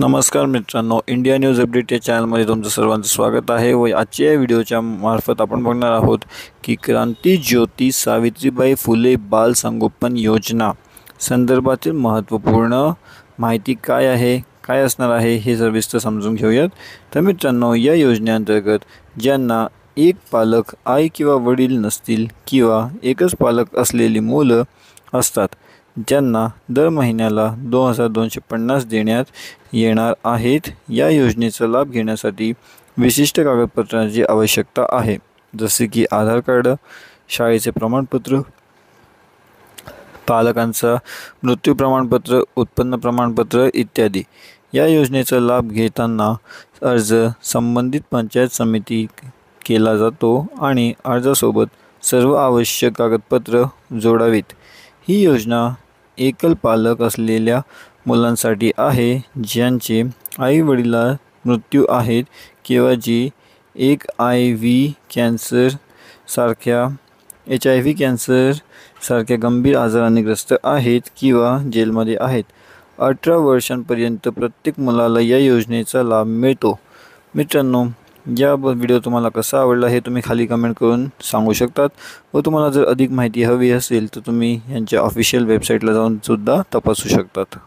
नमस्कार मित्रांनो, India news update या चॅनलमध्ये तुमचं सर्वांचं स्वागत आहे। व आजच्या या व्हिडिओच्या मार्फत आपण बघणार आहोत की क्रांती ज्योती सावित्रीबाई फुले बाल संगोपन योजना संदर्भातील महत्त्वपूर्ण माहिती काय आहे, काय असणार आहे हे सविस्तर समजून घेऊयात। तर मित्रांनो, या योजनेअंतर्गत ज्यांना एक पालक आई किंवा वडील नसतील किंवा एकच पालक असलेली मुलं असतात, ज्यांना दर महिन्याला 2250 देण्यात येणार आहेत। या योजनेचा लाभ घेण्यासाठी विशिष्ट कागदपत्रांची आवश्यकता आहे, जसे की आधार कार्ड, शाळेचे प्रमाणपत्र, पालकांचा मृत्यू प्रमाणपत्र, उत्पन्न प्रमाणपत्र इत्यादी। या योजनेचा लाभ घेताना अर्ज संबंधित पंचायत समिती केला जातो आणि अर्जासोबत सर्व आवश्यक कागदपत्र जोडावीत। ही योजना एकल पालक असलेल्या मुलांसाठी आहे, ज्यांचे आई वडिला मृत्यू आहेत किंवा जी HIV कॅन्सर सारख्या गंभीर आजाराने ग्रस्त आहेत किंवा जेलमध्ये आहेत। 18 वर्षांपर्यंत प्रत्येक मुलाला या योजनेचा लाभ मिळतो। मित्रांनो, या व्हिडिओ तुम्हाला कसा आवडला हे तुम्ही खाली कमेंट करून सांगू शकतात। व तुम्हाला जर अधिक माहिती हवी असेल तर तुम्ही यांच्या ऑफिशियल वेबसाईटला जाऊन सुद्धा तपासू शकतात।